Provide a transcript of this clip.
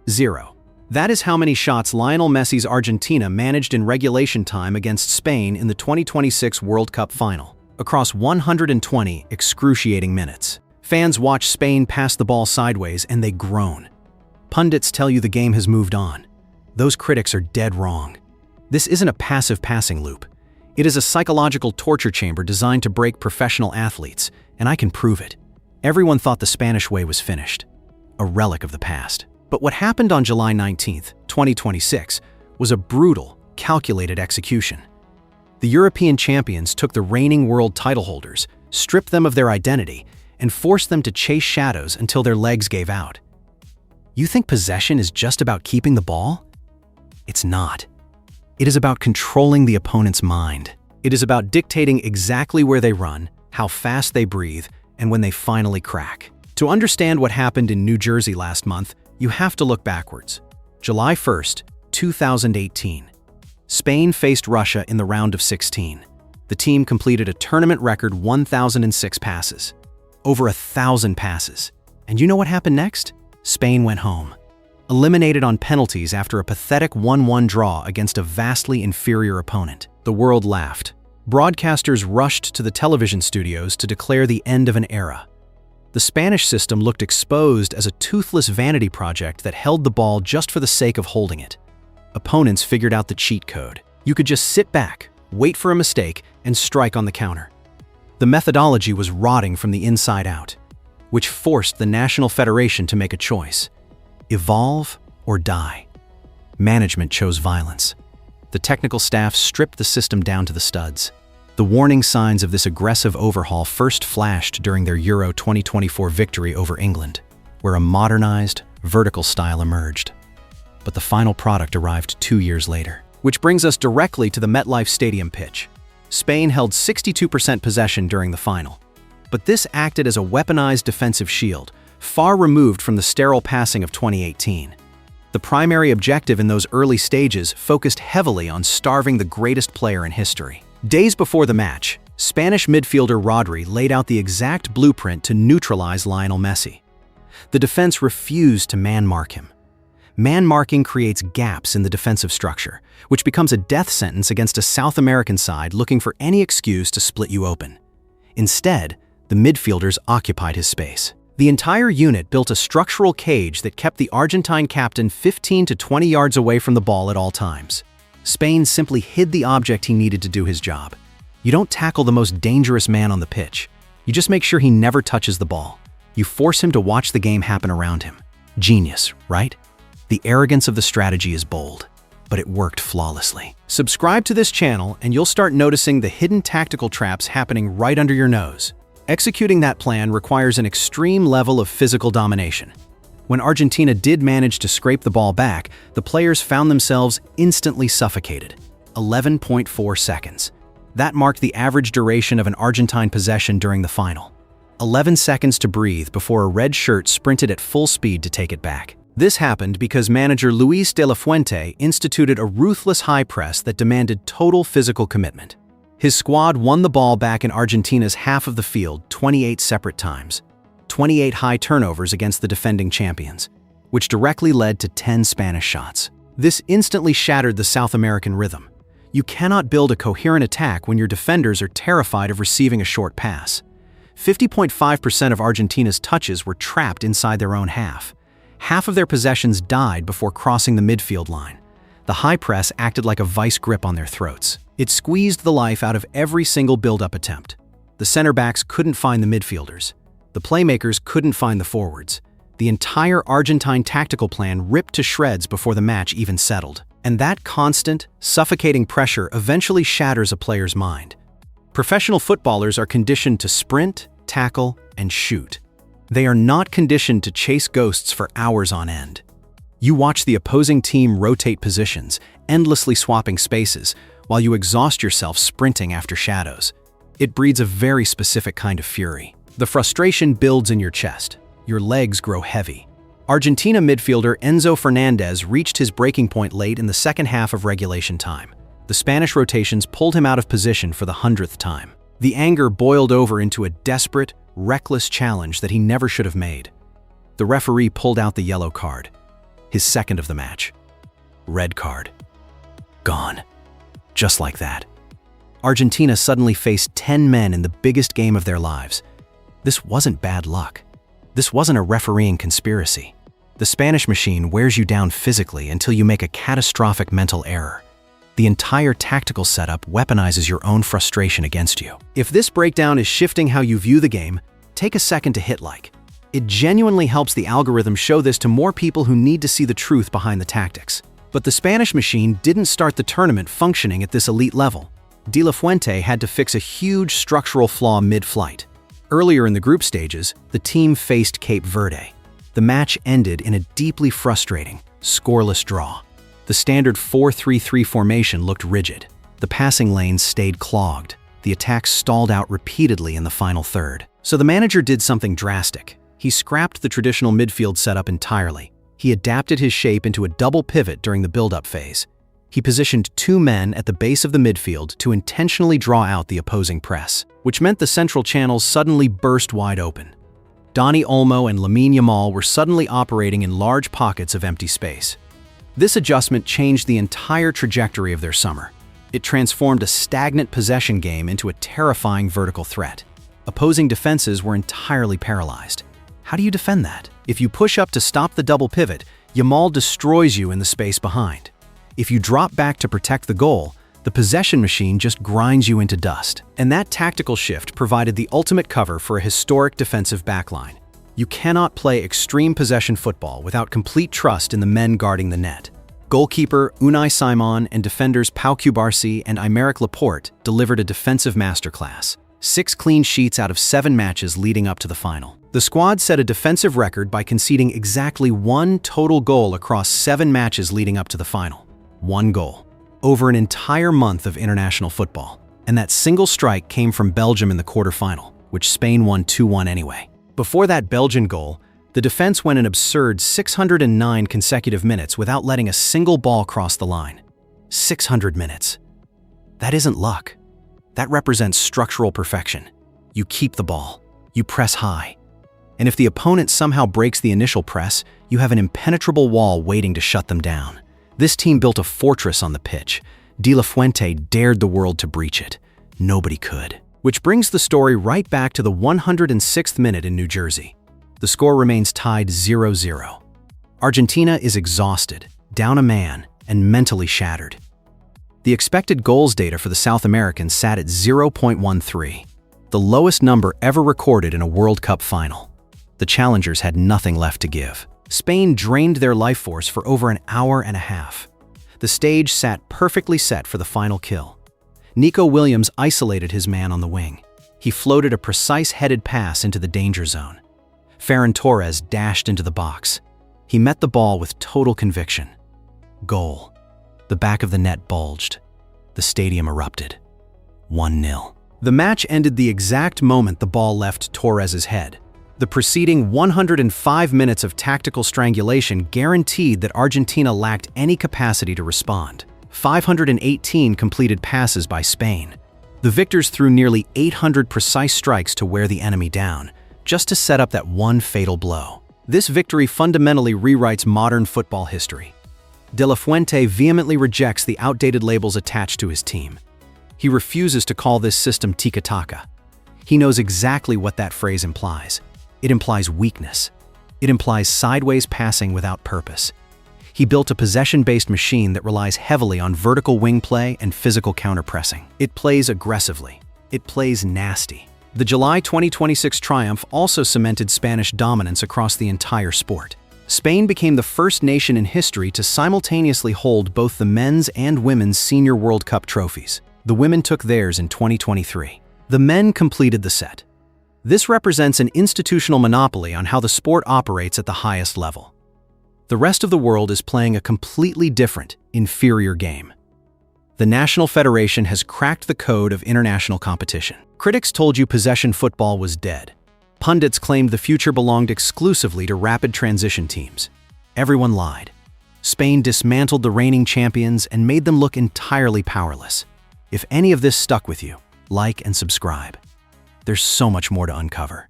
0. That is how many shots Lionel Messi's Argentina managed in regulation time against Spain in the 2026 World Cup final, across 120 excruciating minutes. Fans watch Spain pass the ball sideways and they groan. Pundits tell you the game has moved on. Those critics are dead wrong. This isn't a passive passing loop. It is a psychological torture chamber designed to break professional athletes, and I can prove it. Everyone thought the Spanish way was finished, a relic of the past. But what happened on July 19, 2026, was a brutal, calculated execution. The European champions took the reigning world title holders, stripped them of their identity, and forced them to chase shadows until their legs gave out. You think possession is just about keeping the ball? It's not. It is about controlling the opponent's mind. It is about dictating exactly where they run, how fast they breathe, and when they finally crack. To understand what happened in New Jersey last month, you have to look backwards. July 1st, 2018. Spain faced Russia in the round of 16. The team completed a tournament record 1,006 passes. Over 1,000 passes. And you know what happened next? Spain went home. Eliminated on penalties after a pathetic 1-1 draw against a vastly inferior opponent. The world laughed. Broadcasters rushed to the television studios to declare the end of an era. The Spanish system looked exposed as a toothless vanity project that held the ball just for the sake of holding it. Opponents figured out the cheat code. You could just sit back, wait for a mistake, and strike on the counter. The methodology was rotting from the inside out, which forced the National Federation to make a choice: evolve or die. Management chose violence. The technical staff stripped the system down to the studs. The warning signs of this aggressive overhaul first flashed during their Euro 2024 victory over England, where a modernized, vertical style emerged. But the final product arrived 2 years later. Which brings us directly to the MetLife Stadium pitch. Spain held 62% possession during the final. But this acted as a weaponized defensive shield, far removed from the sterile passing of 2018. The primary objective in those early stages focused heavily on starving the greatest player in history. Days before the match, Spanish midfielder Rodri laid out the exact blueprint to neutralize Lionel Messi. The defense refused to man-mark him. Man-marking creates gaps in the defensive structure, which becomes a death sentence against a South American side looking for any excuse to split you open. Instead, the midfielders occupied his space. The entire unit built a structural cage that kept the Argentine captain 15 to 20 yards away from the ball at all times. Spain simply hid the object he needed to do his job. You don't tackle the most dangerous man on the pitch. You just make sure he never touches the ball. You force him to watch the game happen around him. Genius, right? The arrogance of the strategy is bold, but it worked flawlessly. Subscribe to this channel and you'll start noticing the hidden tactical traps happening right under your nose. Executing that plan requires an extreme level of physical domination. When Argentina did manage to scrape the ball back, the players found themselves instantly suffocated. 11.4 seconds. That marked the average duration of an Argentine possession during the final. 11 seconds to breathe before a red shirt sprinted at full speed to take it back. This happened because manager Luis de la Fuente instituted a ruthless high press that demanded total physical commitment. His squad won the ball back in Argentina's half of the field 28 separate times. 28 high turnovers against the defending champions, which directly led to 10 Spanish shots. This instantly shattered the South American rhythm. You cannot build a coherent attack when your defenders are terrified of receiving a short pass. 50.5% of Argentina's touches were trapped inside their own half. Half of their possessions died before crossing the midfield line. The high press acted like a vice grip on their throats. It squeezed the life out of every single build-up attempt. The center backs couldn't find the midfielders. The playmakers couldn't find the forwards. The entire Argentine tactical plan ripped to shreds before the match even settled. And that constant, suffocating pressure eventually shatters a player's mind. Professional footballers are conditioned to sprint, tackle, and shoot. They are not conditioned to chase ghosts for hours on end. You watch the opposing team rotate positions, endlessly swapping spaces, while you exhaust yourself sprinting after shadows. It breeds a very specific kind of fury. The frustration builds in your chest. Your legs grow heavy. Argentina midfielder Enzo Fernández reached his breaking point late in the second half of regulation time. The Spanish rotations pulled him out of position for the 100th time. The anger boiled over into a desperate, reckless challenge that he never should have made. The referee pulled out the yellow card. His second of the match. Red card. Gone. Just like that. Argentina suddenly faced 10 men in the biggest game of their lives. This wasn't bad luck. This wasn't a refereeing conspiracy. The Spanish machine wears you down physically until you make a catastrophic mental error. The entire tactical setup weaponizes your own frustration against you. If this breakdown is shifting how you view the game, take a second to hit like. It genuinely helps the algorithm show this to more people who need to see the truth behind the tactics. But the Spanish machine didn't start the tournament functioning at this elite level. De La Fuente had to fix a huge structural flaw mid-flight. Earlier in the group stages, the team faced Cape Verde. The match ended in a deeply frustrating, scoreless draw. The standard 4-3-3 formation looked rigid. The passing lanes stayed clogged. The attacks stalled out repeatedly in the final third. So the manager did something drastic. He scrapped the traditional midfield setup entirely. He adapted his shape into a double pivot during the build-up phase. He positioned 2 men at the base of the midfield to intentionally draw out the opposing press, which meant the central channels suddenly burst wide open. Dani Olmo and Lamine Yamal were suddenly operating in large pockets of empty space. This adjustment changed the entire trajectory of their summer. It transformed a stagnant possession game into a terrifying vertical threat. Opposing defenses were entirely paralyzed. How do you defend that? If you push up to stop the double pivot, Yamal destroys you in the space behind. If you drop back to protect the goal, the possession machine just grinds you into dust. And that tactical shift provided the ultimate cover for a historic defensive backline. You cannot play extreme possession football without complete trust in the men guarding the net. Goalkeeper Unai Simon and defenders Pau Cubarsí and Aymeric Laporte delivered a defensive masterclass. 6 clean sheets out of 7 matches leading up to the final. The squad set a defensive record by conceding exactly 1 total goal across 7 matches leading up to the final. 1 goal. Over an entire month of international football. And that single strike came from Belgium in the quarterfinal, which Spain won 2-1 anyway. Before that Belgian goal, the defense went an absurd 609 consecutive minutes without letting a single ball cross the line. 600 minutes. That isn't luck. That represents structural perfection. You keep the ball. You press high. And if the opponent somehow breaks the initial press, you have an impenetrable wall waiting to shut them down. This team built a fortress on the pitch. De La Fuente dared the world to breach it. Nobody could. Which brings the story right back to the 106th minute in New Jersey. The score remains tied 0-0. Argentina is exhausted, down a man, and mentally shattered. The expected goals data for the South Americans sat at 0.13, the lowest number ever recorded in a World Cup final. The challengers had nothing left to give. Spain drained their life force for over an hour and a half. The stage sat perfectly set for the final kill. Nico Williams isolated his man on the wing. He floated a precise headed pass into the danger zone. Ferran Torres dashed into the box. He met the ball with total conviction. Goal. The back of the net bulged. The stadium erupted. 1-0. The match ended the exact moment the ball left Torres's head. The preceding 105 minutes of tactical strangulation guaranteed that Argentina lacked any capacity to respond. 518 completed passes by Spain. The victors threw nearly 800 precise strikes to wear the enemy down, just to set up that one fatal blow. This victory fundamentally rewrites modern football history. De La Fuente vehemently rejects the outdated labels attached to his team. He refuses to call this system tiki-taka. He knows exactly what that phrase implies. It implies weakness. It implies sideways passing without purpose. He built a possession-based machine that relies heavily on vertical wing play and physical counter-pressing. It plays aggressively. It plays nasty. The July 2026 triumph also cemented Spanish dominance across the entire sport. Spain became the first nation in history to simultaneously hold both the men's and women's Senior World Cup trophies. The women took theirs in 2023. The men completed the set. This represents an institutional monopoly on how the sport operates at the highest level. The rest of the world is playing a completely different, inferior game. The National Federation has cracked the code of international competition. Critics told you possession football was dead. Pundits claimed the future belonged exclusively to rapid transition teams. Everyone lied. Spain dismantled the reigning champions and made them look entirely powerless. If any of this stuck with you, like and subscribe. There's so much more to uncover.